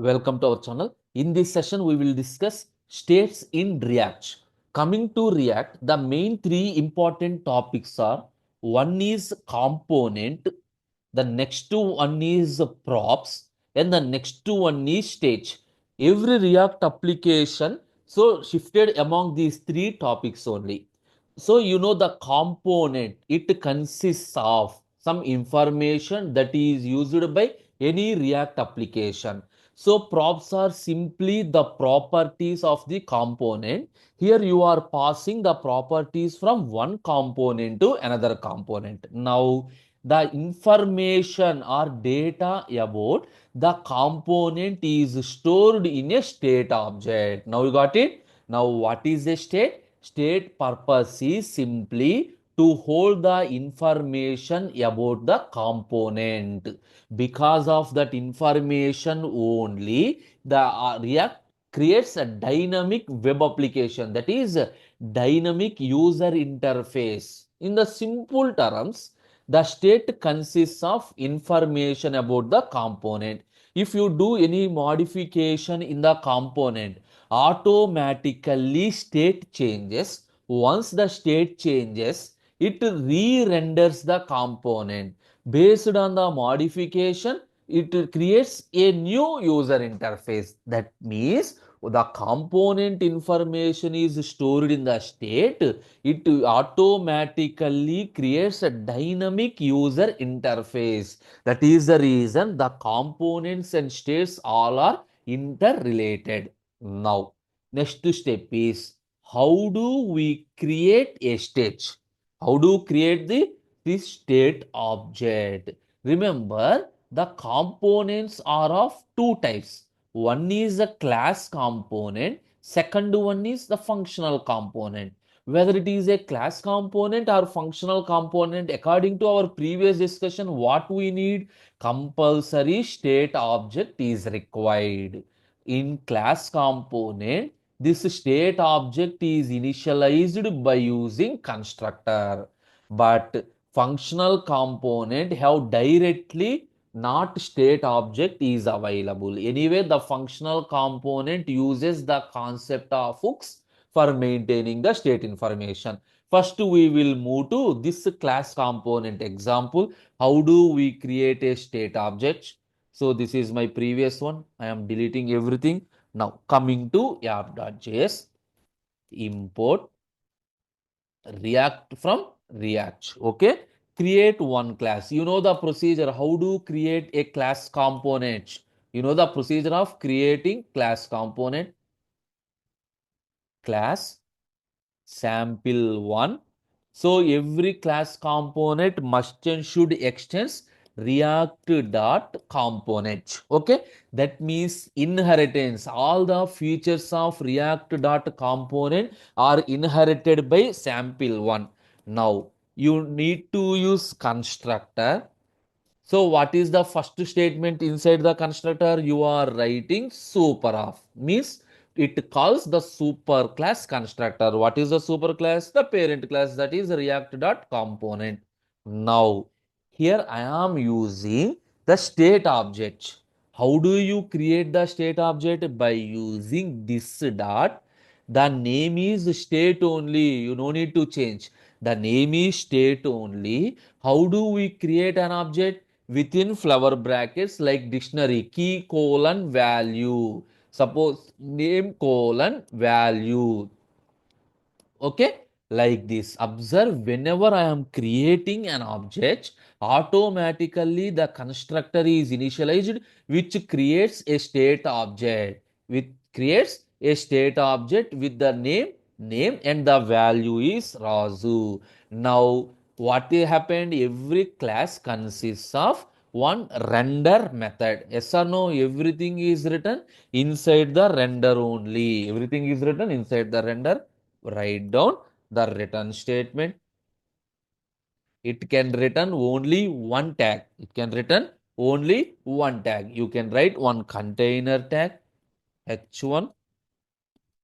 Welcome to our channel. In this session, we will discuss states in React. Coming to React, the main three important topics are one is component, the next one is props, and the next one is stage. Every React application so shifted among these three topics only. So you know the component, it consists of some information that is used by any React application. So props are simply the properties of the component. Here you are passing the properties from one component to another component. Now the information or data about the component is stored in a state object. Now you got it? Now what is a state? State purpose is simply to hold the information about the component. Because of that information only, the React creates a dynamic web application, that is a dynamic user interface. In the simple terms, the state consists of information about the component. If you do any modification in the component, automatically state changes. Once the state changes, it re-renders the component. Based on the modification, it creates a new user interface. That means the component information is stored in the state. It automatically creates a dynamic user interface. That is the reason the components and states all are interrelated. Now, next step is how do we create a state? How do you create this state object? Remember, the components are of two types. One is a class component, second one is the functional component. Whether it is a class component or functional component, according to our previous discussion, what we need, compulsory state object is required. In class component, this state object is initialized by using constructor, but functional component have directly not state object is available. Anyway, the functional component uses the concept of hooks for maintaining the state information. First, we will move to this class component example. How do we create a state object? So this is my previous one. I am deleting everything. Now coming to app.js, import React from React. Okay. Create one class. You know the procedure. How do you create a class component? You know the procedure of creating class component. Class sample1. So every class component must and should extends React dot component. Okay, that means inheritance. All the features of React dot component are inherited by sample1. Now you need to use constructor. So what is the first statement inside the constructor? You are writing super of, means it calls the super class constructor. What is the super class? The parent class, that is React.component. Now here I am using the state object. How do you create the state object? By using this dot. The name is state only. You no need to change. The name is state only. How do we create an object? Within flower brackets like dictionary, key colon value. Suppose name colon value. Okay, like this. Observe, whenever I am creating an object, automatically the constructor is initialized, which creates a state object. Which creates a state object with the name and the value is Razu. Now what happened? Every class consists of one render method. Yes or no? Everything is written inside the render only. Everything is written inside the render. Write down the return statement. It can return only one tag. It can return only one tag. You can write one container tag, h1,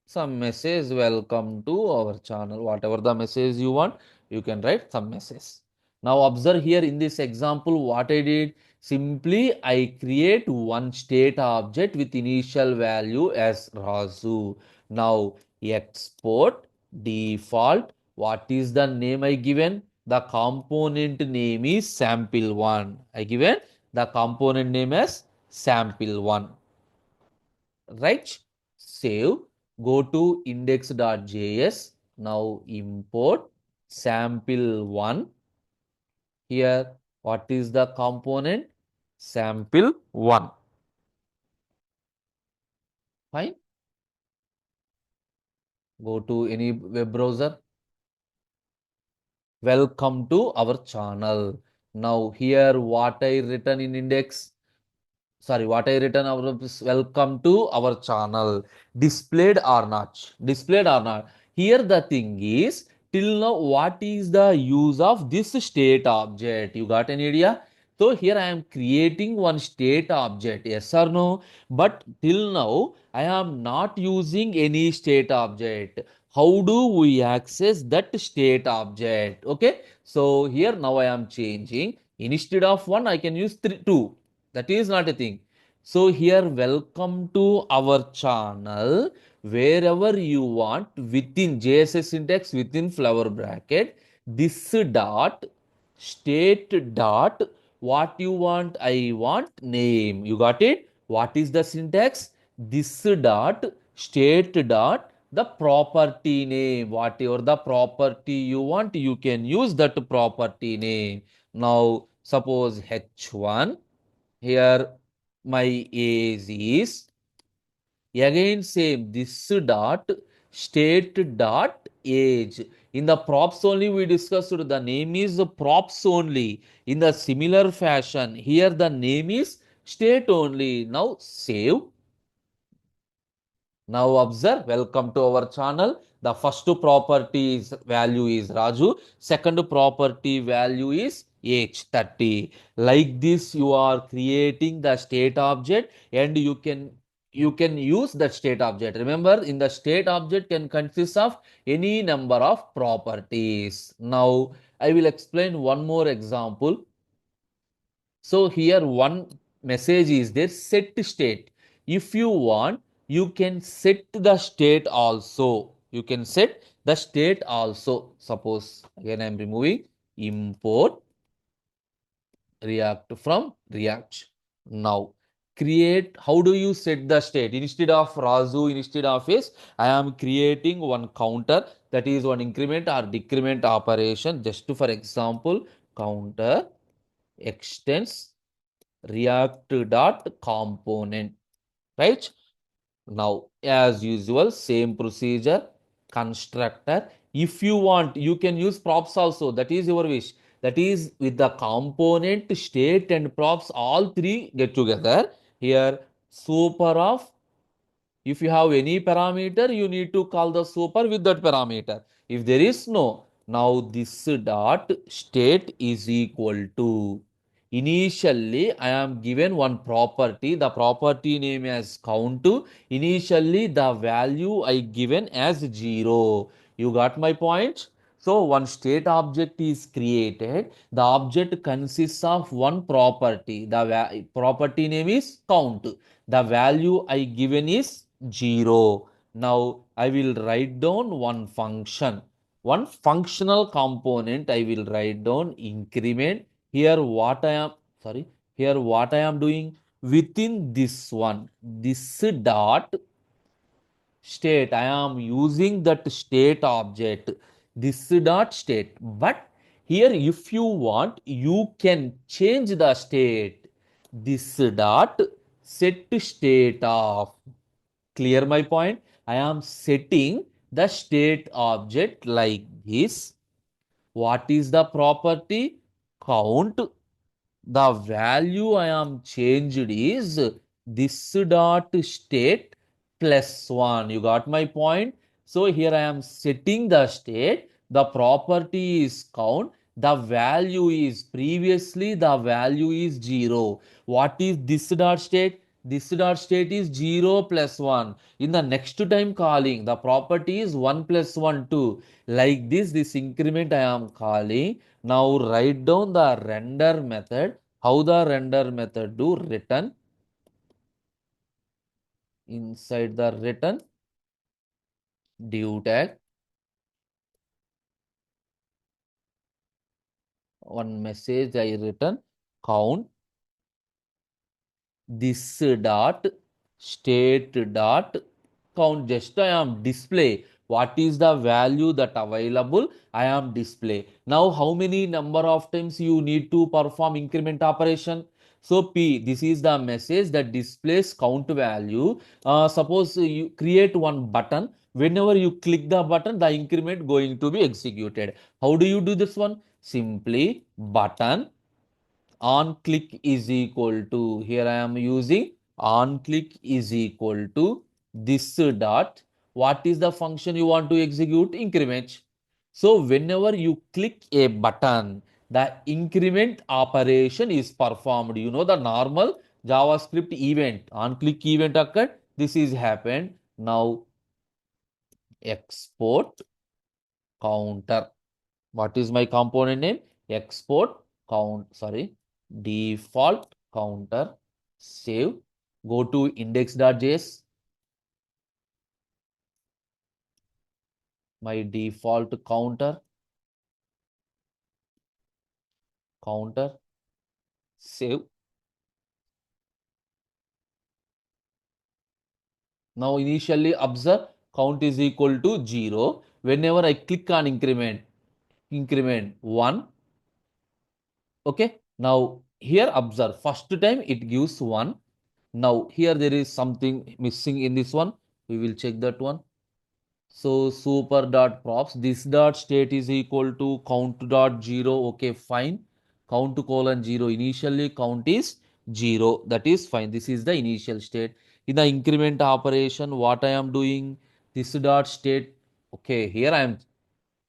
some message, welcome to our channel. Whatever the message you want, you can write some message. Now observe here in this example what I did. Simply I create one state object with initial value as Razu. Now export default. What is the name I given? The component name is sample1. I given the component name as sample1. Right? Save. Go to index.js. Now import sample1. Here, what is the component? Sample1. Fine. Go to any web browser. Welcome to our channel. Now here what I written in index. Sorry, what I written our welcome to our channel. Displayed or not? Displayed or not? Here the thing is, till now what is the use of this state object? You got an idea? So here I am creating one state object, yes or no? But till now I am not using any state object. How do we access that state object? Okay, so here now I am changing. Instead of one, I can use two. That is not a thing. So here, welcome to our channel. Wherever you want, within JSS syntax, within flower bracket, this dot state dot what you want. I want name. You got it? What is the syntax? This dot state dot the property name. Whatever the property you want, you can use that property name. Now suppose h1. Here my age is again same this dot state dot age. In the props only we discussed the name is props only. In the similar fashion here the name is state only. Now save. Now observe, welcome to our channel. The first property is value is Raju. Second property value is age 30. Like this, you are creating the state object and you can use that state object. Remember, in the state object can consist of any number of properties. Now I will explain one more example. So here one message is there, set state. If you want, you can set the state also. You can set the state also. Suppose again I am removing import React from React. Now create, how do you set the state? Instead of Razu, instead of is, I am creating one counter, that is one increment or decrement operation. Just for example, counter extends React.component, right? Now, as usual, same procedure, constructor. If you want, you can use props also. That is your wish. That is with the component, state, and props, all three get together. Here, super of, if you have any parameter, you need to call the super with that parameter. If there is no, now this dot state is equal to, initially I am given one property, the property name as count. Initially the value I given as 0. You got my point? So one state object is created. The object consists of one property. The property name is count. The value I given is 0. Now I will write down one function. One functional component I will write down increment. Here what I am, sorry, here what I am doing within this one, this dot state, I am using that state object, this dot state. But here if you want, you can change the state, this dot set state of. Clear my point? I am setting the state object like this. What is the property? Count. The value I am changed is this dot state plus 1. You got my point? So here I am setting the state. The property is count. The value is previously the value is 0. What is this dot state? This dot state is 0 plus 1. In the next time calling, the property is 1 plus 1 2. Like this increment I am calling. Now write down the render method. How the render method do? Return. Inside the return div tag, one message I return count this dot state dot count. Just I am display what is the value that available. I am display. Now how many number of times you need to perform increment operation? So p, this is the message that displays count value. Suppose you create one button. Whenever you click the button, the increment going to be executed. How do you do this one? Simply button on click is equal to, here I am using on click is equal to this dot. What is the function you want to execute? Increment. So whenever you click a button, the increment operation is performed. You know the normal JavaScript event, on click event occurred. This is happened. Now export counter. What is my component name? Export count, sorry, default counter, save, go to index.js, my default counter, save. Now initially observe count is equal to 0. Whenever I click on increment 1. Okay. Now here observe first time it gives 1. Now here there is something missing in this one. We will check that one. So super dot props, this dot state is equal to count dot 0. Okay, fine. Count colon 0. Initially count is 0. That is fine. This is the initial state. In the increment operation, what I am doing? This dot state. Okay, here I am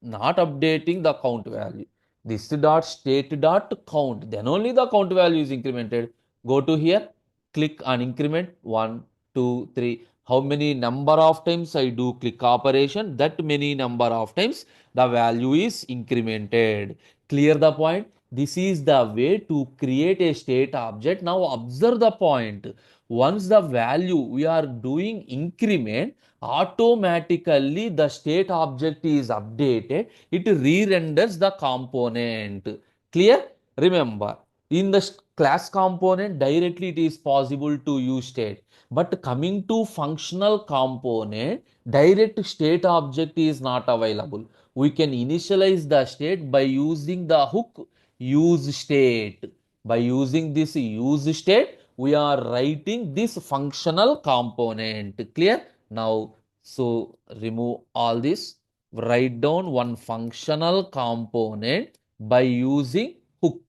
not updating the count value. This dot state dot count. Then only the count value is incremented. Go to here, click on increment 1, 2, 3. How many number of times I do click operation? That many number of times the value is incremented. Clear the point? This is the way to create a state object. Now observe the point. Once the value we are doing increment, automatically the state object is updated. It re-renders the component. Clear? Remember, in the class component directly it is possible to use state, but coming to functional component, direct state object is not available. We can initialize the state by using the hook use state. By using this use state, we are writing this functional component. Clear? Now, so remove all this, write down one functional component by using hook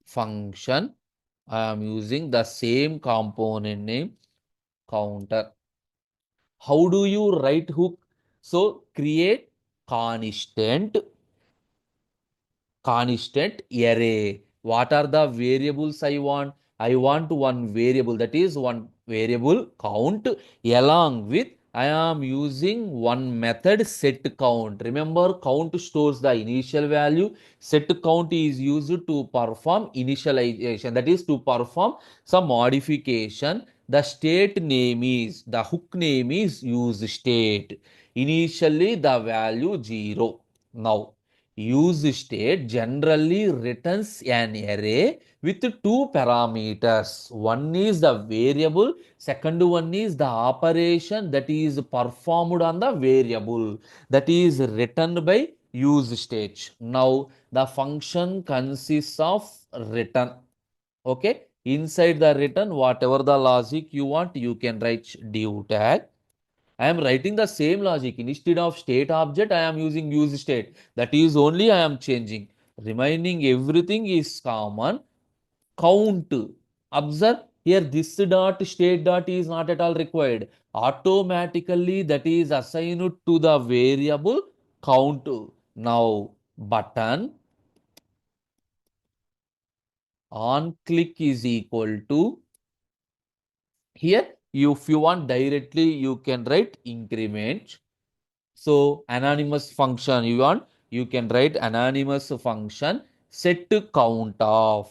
function. I am using the same component name counter. How do you write hook? So create constant array. What are the variables I want? I want one variable, that is one variable count, along with I am using one method set count. Remember, count stores the initial value. Set count is used to perform initialization, that is to perform some modification. The state name is, the hook name is use state. Initially the value 0. Now use state generally returns an array with two parameters. One is the variable, second one is the operation that is performed on the variable, that is returned by use state. Now the function consists of return. Okay, inside the return, whatever the logic you want, you can write div tag. I am writing the same logic. Instead of state object, I am using use state. That is only I am changing. Remaining everything is common. Count. Observe here this dot state dot is not at all required. Automatically that is assigned to the variable count. Now button on click is equal to Here, if you want directly, you can write increment. So anonymous function you want, you can write anonymous function set to count of.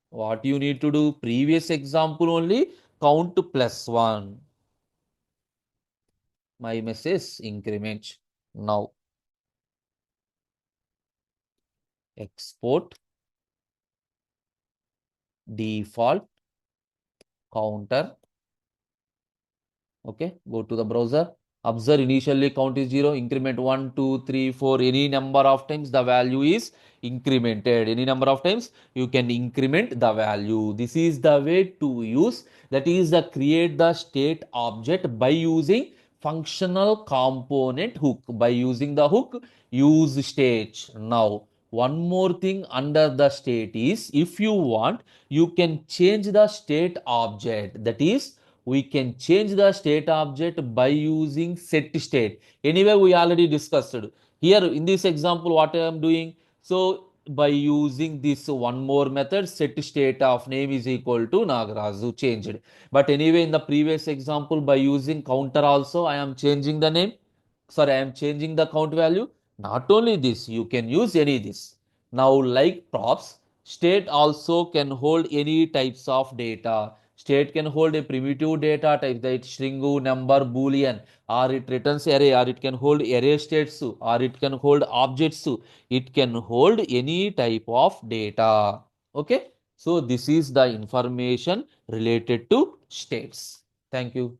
What you need to do? Previous example only, count plus 1. My message increment. Now export default counter. Okay, go to the browser. Observe initially count is 0, increment 1, 2, 3, 4. Any number of times the value is incremented. Any number of times you can increment the value. This is the way to use, that is the create the state object by using functional component hook. By using the hook, use state. Now, one more thing under the state is, if you want, you can change the state object. That is, we can change the state object by using set state. Anyway, we already discussed here in this example what I am doing. So by using this one more method, set state of name is equal to Nagaraju, changed. But anyway, in the previous example, by using counter also I am changing the name. Sorry, I am changing the count value. Not only this, you can use any this. Now, like props, state also can hold any types of data. State can hold a primitive data type, that string, number, boolean, or it returns array, or it can hold array states, or it can hold objects. It can hold any type of data. Okay. So this is the information related to states. Thank you.